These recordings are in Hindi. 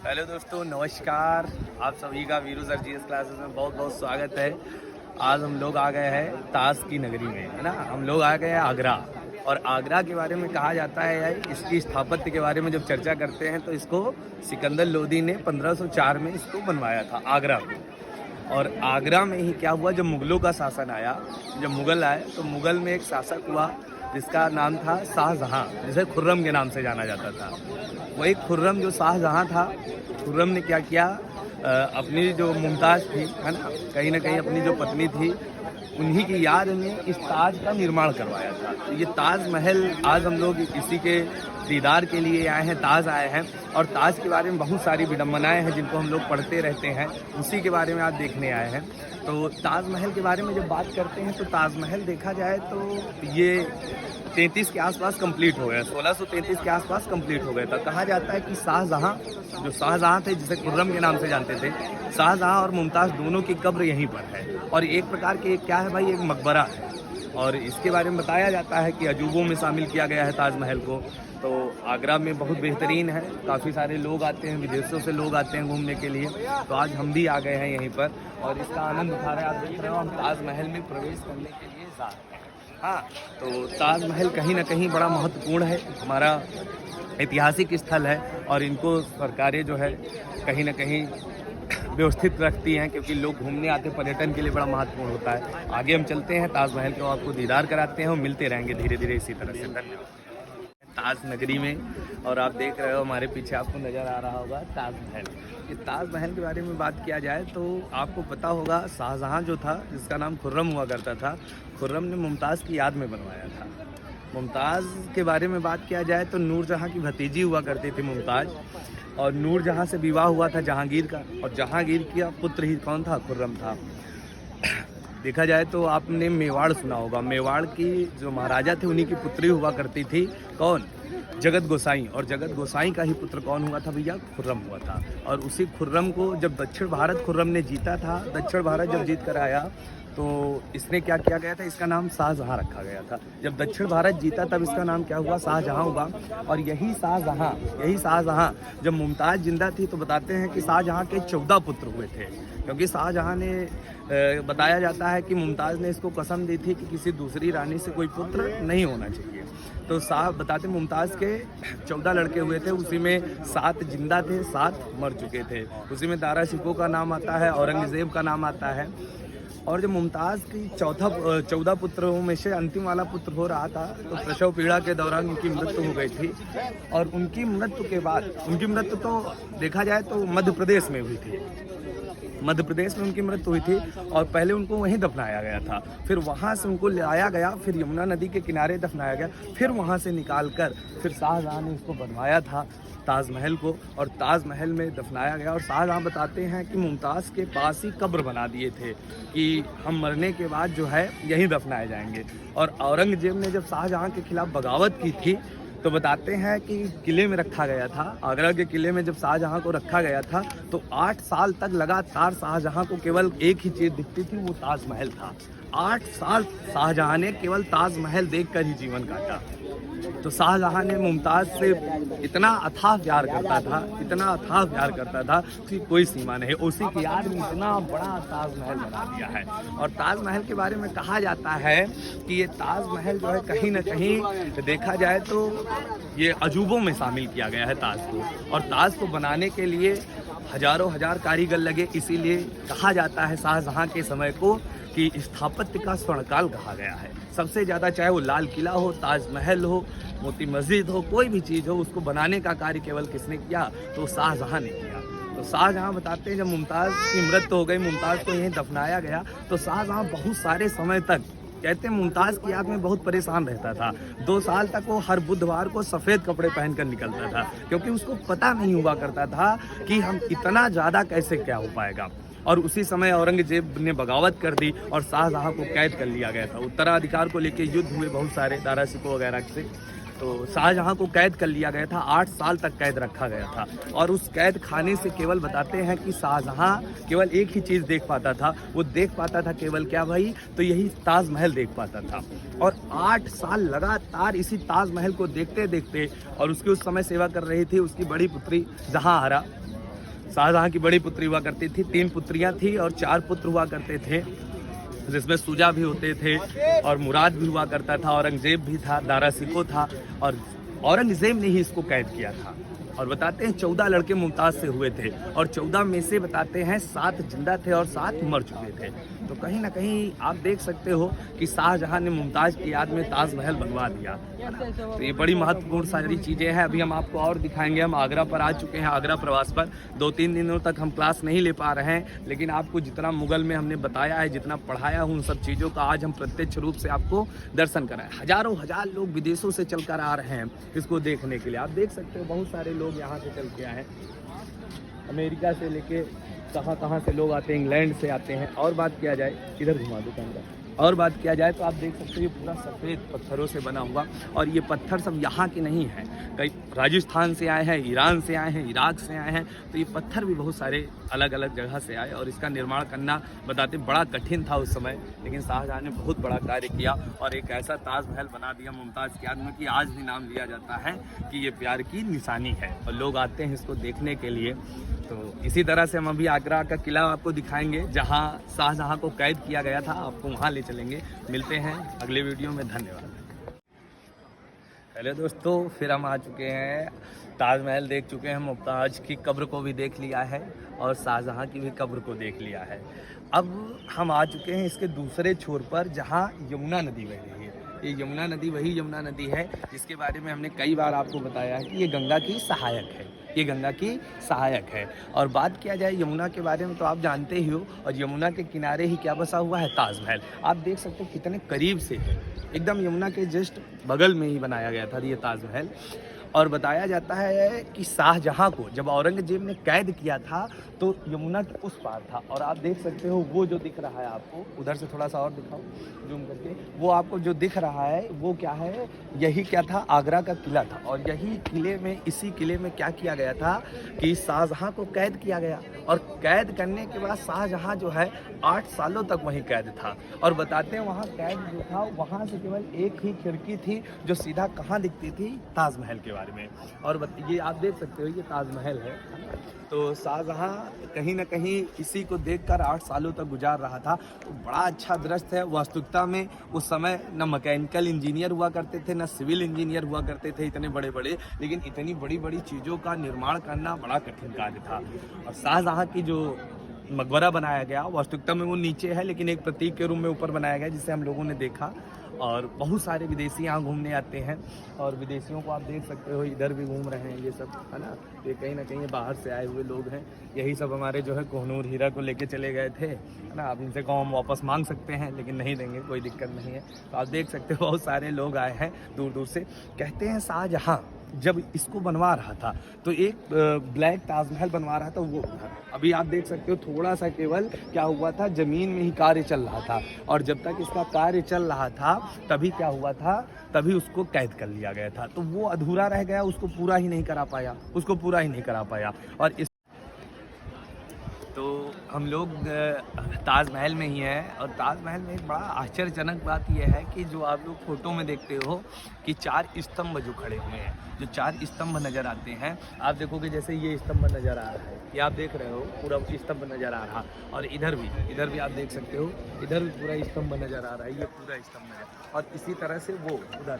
हेलो दोस्तों, नमस्कार। आप सभी का वीरू सर जीएस क्लासेस में बहुत बहुत स्वागत है। आज हम लोग आ गए हैं ताश की नगरी में, है ना। हम लोग आ गए हैं आगरा, और आगरा के बारे में कहा जाता है यार, इसकी स्थापत्य के बारे में जब चर्चा करते हैं तो इसको सिकंदर लोदी ने 1504 में इसको बनवाया था, आगरा को। और आगरा में ही क्या हुआ, जब मुगलों का शासन आया, जब मुगल आए तो मुगल में एक शासक हुआ जिसका नाम था शाहजहां, जिसे खुर्रम के नाम से जाना जाता था। वही खुर्रम जो शाहजहां था, खुर्रम ने क्या किया, अपनी जो मुमताज़ थी, है ना, कहीं ना कहीं अपनी जो पत्नी थी, उन्हीं की याद में इस ताज का निर्माण करवाया था। तो ये ताज महल आज हम लोग इसी के दीदार के लिए आए हैं, ताज आए हैं। और ताज के बारे में बहुत सारी विडम्बनाएं हैं जिनको हम लोग पढ़ते रहते हैं, उसी के बारे में आज देखने आए हैं। तो ताजमहल के बारे में जब बात करते हैं तो ताजमहल देखा जाए तो ये 33 के आसपास कंप्लीट हो गया, 1633 के आसपास कंप्लीट हो गया था। कहा जाता है कि शाहजहां थे, जिसे खुर्रम के नाम से जानते थे, शाहजहां और मुमताज़ दोनों की कब्र यहीं पर है। और एक प्रकार के क्या है भाई, एक मकबरा है। और इसके बारे में बताया जाता है कि अजूबों में शामिल किया गया है ताजमहल को। तो आगरा में बहुत बेहतरीन है, काफ़ी सारे लोग आते हैं, विदेशों से लोग आते हैं घूमने के लिए। तो आज हम भी आ गए हैं यहीं पर और इसका आनंद उठा रहे हैं। आप देख रहे हो, हम ताजमहल में प्रवेश करने के लिए जा रहे हैं। हाँ, तो ताजमहल कहीं ना कहीं बड़ा महत्वपूर्ण है, हमारा ऐतिहासिक स्थल है। और इनको सरकारें जो है कहीं ना कहीं व्यवस्थित रखती हैं, क्योंकि लोग घूमने आते, पर्यटन के लिए बड़ा महत्वपूर्ण होता है। आगे हम चलते हैं ताजमहल को, आपको दीदार कराते हैं और मिलते रहेंगे धीरे धीरे इसी तरह से। धन्यवाद। ताज नगरी में, और आप देख रहे हो हमारे पीछे आपको नज़र आ रहा होगा ताजमहल। ये ताजमहल के बारे में बात किया जाए तो आपको पता होगा, शाहजहां जो था, जिसका नाम खुर्रम हुआ करता था, खुर्रम ने मुमताज़ की याद में बनवाया था। मुमताज़ के बारे में बात किया जाए तो नूरजहां की भतीजी हुआ करती थी मुमताज़, और नूरजहां से विवाह हुआ था जहांगीर का, और जहांगीर का पुत्र ही कौन था, खुर्रम था। देखा जाए तो आपने मेवाड़ सुना होगा, मेवाड़ की जो महाराजा थे उन्हीं की पुत्री हुआ करती थी, कौन, जगत गोसाई। और जगत गोसाई का ही पुत्र कौन हुआ था भैया, खुर्रम हुआ था। और उसी खुर्रम को जब दक्षिण भारत खुर्रम ने जीता था, दक्षिण भारत जब जीत कर आया तो इसने क्या किया गया था, इसका नाम शाहजहां रखा गया था। जब दक्षिण भारत जीता तब इसका नाम क्या हुआ, शाहजहां हुआ। और यही शाहजहां जब मुमताज़ जिंदा थी तो बताते हैं कि शाहजहां के 14 पुत्र हुए थे, क्योंकि शाहजहां ने बताया जाता है कि मुमताज़ ने इसको कसम दी थी कि किसी दूसरी रानी से कोई पुत्र नहीं होना चाहिए। तो साहब बताते, मुमताज़ के 14 लड़के हुए थे, उसी में 7 जिंदा थे, 7 मर चुके थे। उसी में दारा शिकोह का नाम आता है, औरंगज़ेब का नाम आता है। और जब मुमताज़ की 14 पुत्रों में से अंतिम वाला पुत्र हो रहा था तो प्रसव पीड़ा के दौरान उनकी मृत्यु हो गई थी। और उनकी मृत्यु के बाद, उनकी मृत्यु तो देखा जाए तो मध्य प्रदेश में हुई थी, मध्य प्रदेश में उनकी मृत्यु हुई थी। और पहले उनको वहीं दफनाया गया था, फिर वहाँ से उनको लाया गया, फिर यमुना नदी के किनारे दफनाया गया, फिर वहाँ से निकाल कर फिर शाहजहां ने इसको बनवाया था ताजमहल को, और ताजमहल में दफनाया गया। और शाहजहां बताते हैं कि मुमताज़ के पास ही कब्र बना दिए थे कि हम मरने के बाद जो है यहीं दफनाए जाएंगे। और औरंगजेब ने जब शाहजहां के खिलाफ बगावत की थी तो बताते हैं कि किले में रखा गया था, आगरा के किले में जब शाहजहां को रखा गया था तो 8 साल तक लगातार शाहजहां को केवल एक ही चीज़ दिखती थी, वो ताजमहल था। 8 साल शाहजहां ने केवल ताजमहल देखकर ही जीवन काटा। तो शाहजहां ने मुमताज़ से इतना अथाह प्यार करता था, इतना अथाह प्यार करता था कि कोई सीमा नहीं। उसी की याद में इतना बड़ा ताजमहल बना दिया है। और ताजमहल के बारे में कहा जाता है कि ये ताजमहल जो है कहीं ना कहीं देखा जाए तो ये अजूबों में शामिल किया गया है ताज को। और ताज को बनाने के लिए हजारों हजार कारीगर लगे, इसीलिए कहा जाता है शाहजहां के समय को कि स्थापत्य का स्वर्णकाल कहा गया है। सबसे ज़्यादा, चाहे वो लाल किला हो, ताजमहल हो, मोती मस्जिद हो, कोई भी चीज़ हो, उसको बनाने का कार्य केवल किसने किया, तो शाहजहां ने किया। तो शाहजहां बताते हैं जब मुमताज़ की मृत्यु हो गई, मुमताज़ को यहीं दफनाया गया, तो शाहजहां बहुत सारे समय तक, कहते हैं मुमताज़ की याद में बहुत परेशान रहता था। 2 साल तक वो हर बुधवार को सफ़ेद कपड़े पहनकर निकलता था, क्योंकि उसको पता नहीं हुआ करता था कि हम इतना ज़्यादा कैसे क्या हो पाएगा। और उसी समय औरंगजेब ने बगावत कर दी और शाहजहां को कैद कर लिया गया था। उत्तराधिकार को लेकर युद्ध हुए बहुत सारे, दारा शिकोह वगैरह से, तो शाहजहां को कैद कर लिया गया था, 8 साल तक कैद रखा गया था। और उस कैद खाने से केवल बताते हैं कि शाहजहां केवल एक ही चीज़ देख पाता था, वो देख पाता था केवल क्या भाई, तो यही ताजमहल देख पाता था। और 8 साल लगातार इसी ताजमहल को देखते देखते, और उसकी उस समय सेवा कर रही थी उसकी बड़ी पुत्री जहां आरा, शाहजहाँ की बड़ी पुत्री हुआ करती थी, 3 पुत्रियां थी और 4 पुत्र हुआ करते थे, जिसमें सुजा भी होते थे और मुराद भी हुआ करता था, औरंगजेब भी था, दारा सिको था और औरंगजेब ने ही इसको कैद किया था। और बताते हैं 14 लड़के मुमताज़ से हुए थे और 14 में से बताते हैं 7 जिंदा थे और 7 मर चुके थे। तो कहीं ना कहीं आप देख सकते हो कि शाहजहाँ ने मुमताज़ की याद में ताजमहल बनवा दिया, है ना। तो ये बड़ी महत्वपूर्ण सारी चीज़ें हैं। अभी हम आपको और दिखाएंगे। हम आगरा पर आ चुके हैं, आगरा प्रवास पर। 2-3 दिनों तक हम क्लास नहीं ले पा रहे हैं, लेकिन आपको जितना मुगल में हमने बताया है, जितना पढ़ाया हूँ, उन सब चीज़ों का आज हम प्रत्यक्ष रूप से आपको दर्शन कराएं। हजारों हजार लोग विदेशों से चलकर आ रहे हैं इसको देखने के लिए। आप देख सकते हो बहुत सारे लोग यहाँ से चल के आए हैं, अमेरिका से लेके कहाँ से लोग आते हैं, इंग्लैंड से आते हैं। और बात किया जाए, इधर घुमा दो कैमरा, और बात किया जाए तो आप देख सकते हो ये पूरा सफ़ेद पत्थरों से बना हुआ, और ये पत्थर सब यहाँ के नहीं हैं, कई राजस्थान से आए हैं, ईरान से आए हैं, इराक से आए हैं। तो ये पत्थर भी बहुत सारे अलग अलग जगह से आए और इसका निर्माण करना बताते बड़ा कठिन था उस समय, लेकिन शाहजहाँ ने बहुत बड़ा कार्य किया और एक ऐसा ताजमहल बना दिया मुमताज़ की याद में कि आज भी नाम लिया जाता है कि ये प्यार की निशानी है और लोग आते हैं इसको देखने के लिए। तो इसी तरह से हम अभी आगरा का किला आपको दिखाएंगे जहाँ शाहजहाँ को कैद किया गया था, आपको वहाँ ले चलेंगे। मिलते हैं अगले वीडियो में, धन्यवाद। हेलो दोस्तों, फिर हम आ चुके हैं, ताजमहल देख चुके हैं, मुमताज़ की कब्र को भी देख लिया है और शाहजहाँ की भी कब्र को देख लिया है। अब हम आ चुके हैं इसके दूसरे छोर पर जहाँ यमुना नदी बह रही है। ये यमुना नदी वही यमुना नदी है जिसके बारे में हमने कई बार आपको बताया है कि ये गंगा की सहायक है, ये गंगा की सहायक है। और बात किया जाए यमुना के बारे में तो आप जानते ही हो, और यमुना के किनारे ही क्या बसा हुआ है, ताजमहल। आप देख सकते हो कितने करीब से है, एकदम यमुना के जस्ट बगल में ही बनाया गया था ये ताजमहल। और बताया जाता है कि शाहजहाँ को जब औरंगजेब ने कैद किया था तो यमुना के उस पार था। और आप देख सकते हो वो जो दिख रहा है आपको, उधर से थोड़ा सा और दिखाओ जूम करके, वो आपको जो दिख रहा है वो क्या है, यही क्या था, आगरा का किला था। और यही किले में, इसी किले में क्या किया गया था कि शाहजहाँ को कैद किया गया और कैद करने के बाद शाहजहाँ जो है 8 सालों तक वहीं कैद था। और बताते हैं वहाँ कैद जो था, वहाँ से केवल एक ही खिड़की थी जो सीधा कहाँ दिखती थी, ताजमहल के बारे में। और ये आप देख सकते हो ये ताजमहल है। तो शाहजहाँ कहीं ना कहीं इसी को देखकर 8 सालों तक गुजार रहा था। तो बड़ा अच्छा दृश्य है। वास्तुकता में उस समय न मैकेनिकल इंजीनियर हुआ करते थे, न सिविल इंजीनियर हुआ करते थे इतने बड़े बड़े, लेकिन इतनी बड़ी बड़ी चीज़ों का निर्माण करना बड़ा कठिन कार्य था। और शाहजहाँ की जो मकबरा बनाया गया, वास्तुकता में वो नीचे है लेकिन एक प्रतीक के रूप में ऊपर बनाया गया, जिसे हम लोगों ने देखा। और बहुत सारे विदेशी यहाँ घूमने आते हैं और विदेशियों को आप देख सकते हो इधर भी घूम रहे हैं, ये सब है ना। ये कहीं ना कहीं बाहर से आए हुए लोग हैं। यही सब हमारे जो है कोहनूर हीरा को लेके चले गए थे, है ना। आप इनसे कहो हम वापस मांग सकते हैं लेकिन नहीं देंगे, कोई दिक्कत नहीं है। तो आप देख सकते हो बहुत सारे लोग आए हैं दूर दूर से। कहते हैं शाहजहाँ जब इसको बनवा रहा था तो एक ब्लैक ताजमहल बनवा रहा था वो था। अभी आप देख सकते हो थोड़ा सा केवल क्या हुआ था, ज़मीन में ही कार्य चल रहा था। और जब तक इसका कार्य चल रहा था तभी क्या हुआ था, तभी उसको कैद कर लिया गया था। तो वो अधूरा रह गया, उसको पूरा ही नहीं करा पाया। और इस तो हम लोग ताजमहल में ही हैं और ताजमहल में एक बड़ा आश्चर्यजनक बात यह है कि जो आप लोग फोटो में देखते हो कि 4 स्तंभ जो खड़े हुए हैं, जो 4 स्तंभ नज़र आते हैं, आप देखोगे जैसे ये स्तंभ नज़र आ रहा है, ये आप देख रहे हो पूरा स्तंभ नज़र आ रहा। और इधर भी आप देख सकते हो, इधर भी पूरा स्तंभ नज़र आ रहा है, ये पूरा स्तंभ है। और इसी तरह से वो उधर,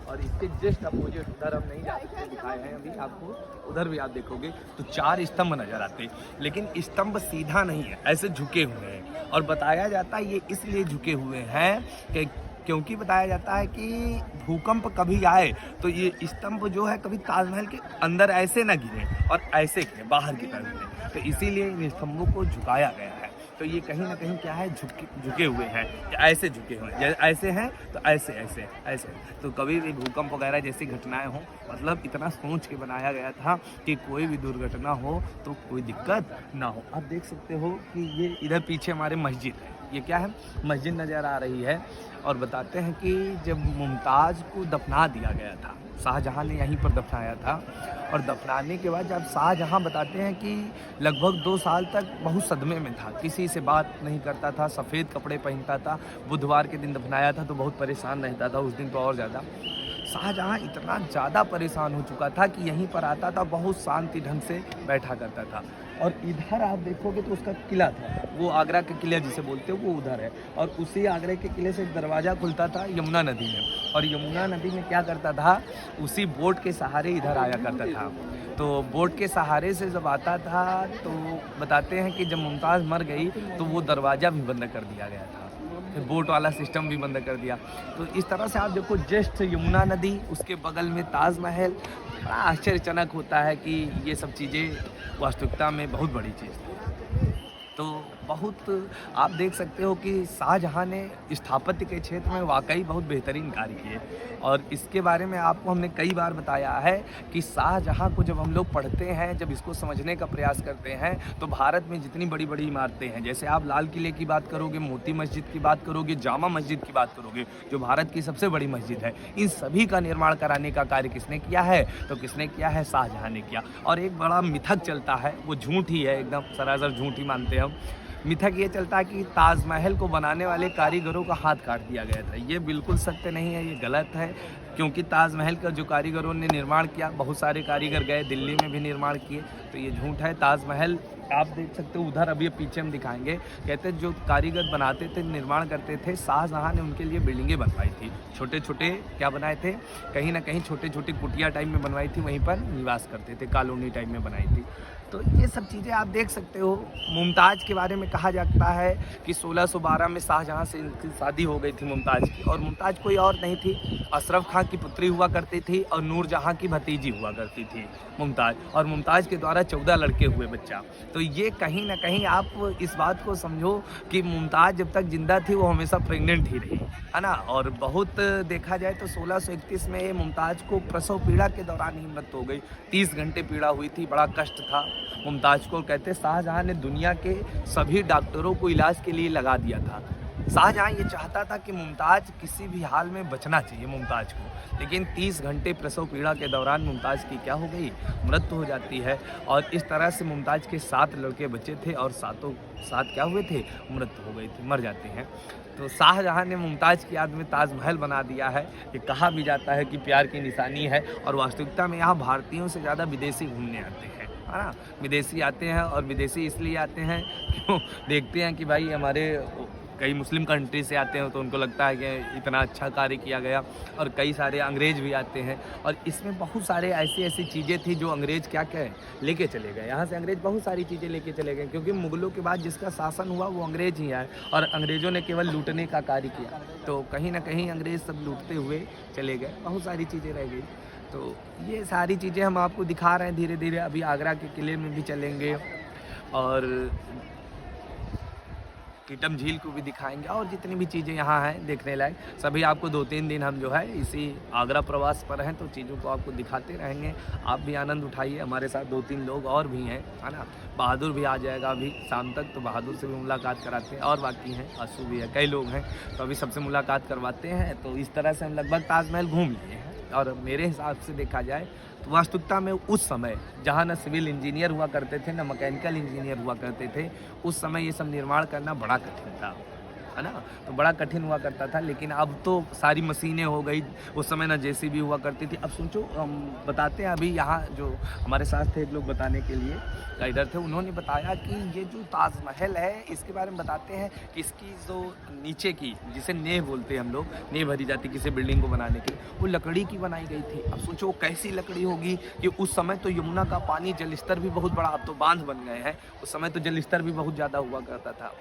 और इसके जस्ट अपोजिट उधर हम नहीं जा सकते, दिखाए हैं अभी आपको, उधर भी आप देखोगे तो 4 स्तंभ नजर आते हैं। लेकिन स्तंभ सीधा नहीं है, ऐसे झुके हुए हैं। और बताया जाता है ये इसलिए झुके हुए हैं कि क्योंकि बताया जाता है कि भूकंप कभी आए तो ये स्तंभ जो है कभी ताजमहल के अंदर ऐसे ना गिरे और ऐसे गिरे बाहर की तरफ गिरे, तो इसीलिए इन स्तंभों को झुकाया गया है। तो ये कहीं ना कहीं क्या है, झुके हुए हैं, ऐसे झुके हुए हैं, ऐसे हैं तो ऐसे। तो कभी भी भूकंप वगैरह जैसी घटनाएं हो, मतलब इतना सोच के बनाया गया था कि कोई भी दुर्घटना हो तो कोई दिक्कत ना हो। आप देख सकते हो कि ये इधर पीछे हमारे मस्जिद है, ये क्या है, मस्जिद नज़र आ रही है। और बताते हैं कि जब मुमताज़ को दफना दिया गया था, शाहजहाँ ने यहीं पर दफनाया था। और दफनाने के बाद जब शाहजहाँ बताते हैं कि लगभग 2 साल तक बहुत सदमे में था, किसी से बात नहीं करता था, सफ़ेद कपड़े पहनता था, बुधवार के दिन दफनाया था तो बहुत परेशान रहता था उस दिन तो और ज़्यादा। शाहजहाँ इतना ज़्यादा परेशान हो चुका था कि यहीं पर आता था, बहुत शांति ढंग से बैठा करता था। और इधर आप देखोगे तो उसका किला था, वो आगरा का किला जिसे बोलते हैं वो उधर है। और उसी आगरा के किले से एक दरवाज़ा खुलता था यमुना नदी में, और यमुना नदी में क्या करता था, उसी बोट के सहारे इधर आया करता था। तो बोट के सहारे से जब आता था तो बताते हैं कि जब मुमताज़ मर गई तो वो दरवाज़ा भी बंद कर दिया गया था, फिर बोट वाला सिस्टम भी बंद कर दिया। तो इस तरह से आप देखो, जस्ट यमुना नदी, उसके बगल में ताजमहल, बड़ा आश्चर्यजनक होता है कि ये सब चीज़ें वास्तविकता में बहुत बड़ी चीज़ थी। तो बहुत आप देख सकते हो कि शाहजहाँ ने स्थापत्य के क्षेत्र में वाकई बहुत बेहतरीन कार्य किए। और इसके बारे में आपको हमने कई बार बताया है कि शाहजहाँ को जब हम लोग पढ़ते हैं, जब इसको समझने का प्रयास करते हैं, तो भारत में जितनी बड़ी बड़ी इमारतें हैं, जैसे आप लाल किले की बात करोगे, मोती मस्जिद की बात करोगे, जामा मस्जिद की बात करोगे, जो भारत की सबसे बड़ी मस्जिद है, इन सभी का निर्माण कराने का कार्य किसने किया है, तो किसने किया है, शाहजहाँ ने किया। और एक बड़ा मिथक चलता है, वो झूठ ही है, एकदम सरासर झूठ ही मानते हैं हम। मिथक ये चलता है कि ताजमहल को बनाने वाले कारीगरों का हाथ काट दिया गया था। ये बिल्कुल सत्य नहीं है, ये गलत है। क्योंकि ताजमहल का जो कारीगरों ने निर्माण किया, बहुत सारे कारीगर गए, दिल्ली में भी निर्माण किए, तो ये झूठ है। ताजमहल आप देख सकते हो उधर, अभी पीछे हम दिखाएंगे, कहते जो कारीगर बनाते थे, निर्माण करते थे, शाहजहाँ ने उनके लिए बिल्डिंगें बनवाई थी, छोटे छोटे क्या बनाए थे, कहीं ना कहीं छोटे छोटे कुटिया टाइप में बनवाई थी, वहीं पर निवास करते थे, कॉलोनी टाइप में बनाई थी। तो ये सब चीज़ें आप देख सकते हो। मुमताज़ के बारे में कहा जाता है कि 1612 में शाहजहाँ से इनकी शादी हो गई थी मुमताज़ की, और मुमताज़ कोई और नहीं थी, अशरफ खां की पुत्री हुआ करती थी और नूरजहाँ की भतीजी हुआ करती थी मुमताज़। और मुमताज़ के द्वारा 14 लड़के हुए बच्चा। तो ये कहीं ना कहीं आप इस बात को समझो कि मुमताज़ जब तक जिंदा थी वो हमेशा प्रेग्नेंट ही रही, है ना। और बहुत देखा जाए तो 1631 में मुमताज़ को प्रसव पीड़ा के दौरान ही मृत्यु हो गई। 30 घंटे पीड़ा हुई थी, बड़ा कष्ट था मुमताज़ को। कहते शाहजहाँ ने दुनिया के सभी डॉक्टरों को इलाज के लिए लगा दिया था। शाहजहाँ ये चाहता था कि मुमताज़ किसी भी हाल में बचना चाहिए मुमताज़ को, लेकिन 30 घंटे प्रसव पीड़ा के दौरान मुमताज़ की क्या हो गई, मृत्यु हो जाती है। और इस तरह से मुमताज़ के 7 लड़के बचे थे और सातों 7 क्या हुए थे, मृत्यु हो गई थी, मर जाते हैं। तो शाहजहाँ ने मुमताज़ की याद में ताजमहल बना दिया है। ये कहा भी जाता है कि प्यार की निशानी है। और वास्तविकता में यहाँ भारतीयों से ज़्यादा विदेशी घूमने आते हैं, है ना। विदेशी आते हैं, और विदेशी इसलिए आते हैं क्यों, देखते हैं कि भाई हमारे कई मुस्लिम कंट्री से आते हैं, तो उनको लगता है कि इतना अच्छा कार्य किया गया। और कई सारे अंग्रेज़ भी आते हैं, और इसमें बहुत सारे ऐसी चीज़ें थी जो अंग्रेज़ क्या लेके चले गए। यहाँ से अंग्रेज़ बहुत सारी चीज़ें लेके चले गए, क्योंकि मुग़लों के बाद जिसका शासन हुआ वो अंग्रेज़ ही आए, और अंग्रेज़ों ने केवल लूटने का कार्य किया। तो कहीं ना कहीं अंग्रेज़ सब लूटते हुए चले गए, बहुत सारी चीज़ें रह गई। तो ये सारी चीज़ें हम आपको दिखा रहे हैं धीरे धीरे। अभी आगरा के किले में भी चलेंगे, और कीटम झील को भी दिखाएंगे, और जितनी भी चीज़ें यहाँ हैं देखने लायक सभी आपको 2-3 दिन हम जो है इसी आगरा प्रवास पर हैं, तो चीज़ों को आपको दिखाते रहेंगे। आप भी आनंद उठाइए, हमारे साथ 2-3 लोग और भी हैं, है ना। बहादुर भी आ जाएगा अभी शाम तक, तो बहादुर से भी मुलाकात कराते हैं, और बाकी हैं, आंसू भी है, कई लोग हैं, तो अभी सबसे मुलाकात करवाते हैं। तो इस तरह से हम लगभग ताजमहल घूम लिए हैं। और मेरे हिसाब से देखा जाए तो वास्तविकता में उस समय जहाँ न सिविल इंजीनियर हुआ करते थे, न मैकेनिकल इंजीनियर हुआ करते थे, उस समय ये सब निर्माण करना बड़ा कठिन था, है ना। तो बड़ा कठिन हुआ करता था। लेकिन अब तो सारी मशीनें हो गई, उस समय ना जेसीबी हुआ करती थी। अब सोचो, हम बताते हैं, अभी यहाँ जो हमारे साथ थे एक लोग बताने के लिए गाइडर थे, उन्होंने बताया कि ये जो ताजमहल है इसके बारे में बताते हैं कि इसकी जो नीचे की, जिसे नेव बोलते हैं हम लोग, नेव भरी जाती किसी बिल्डिंग को बनाने के लिए, वो लकड़ी की बनाई गई थी। अब सोचो कैसी लकड़ी होगी कि उस समय तो यमुना का पानी जलस्तर भी बहुत बड़ा, अब तो बांध बन गए हैं, उस समय तो जलस्तर भी बहुत ज़्यादा हुआ करता था।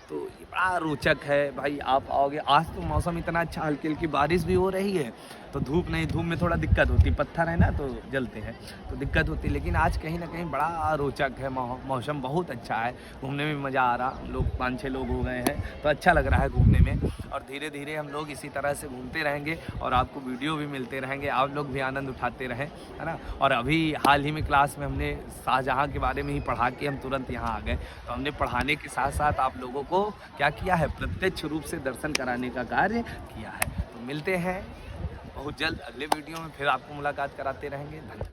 तो ये बड़ा रोचक है भाई। आप आओगे, आज तो मौसम इतना अच्छा, हल्की हल्की बारिश भी हो रही है, तो धूप नहीं, धूप में थोड़ा दिक्कत होती, पत्थर है ना तो जलते हैं, तो दिक्कत होती है। लेकिन आज कहीं ना कहीं बड़ा रोचक है, मौसम बहुत अच्छा है, घूमने में मज़ा आ रहा। लोग 5-6 लोग हो गए हैं, तो अच्छा लग रहा है घूमने में। और धीरे धीरे हम लोग इसी तरह से घूमते रहेंगे, और आपको वीडियो भी मिलते रहेंगे, आप लोग भी आनंद उठाते रहें, है ना। और अभी हाल ही में क्लास में हमने शाहजहाँ के बारे में ही पढ़ा के हम तुरंत यहाँ आ गए। तो हमने पढ़ाने के साथ साथ आप लोगों को क्या किया है, प्रत्यक्ष रूप से दर्शन कराने का कार्य किया है। तो मिलते हैं बहुत जल्द अगले वीडियो में, फिर आपको मुलाकात कराते रहेंगे। धन्यवाद।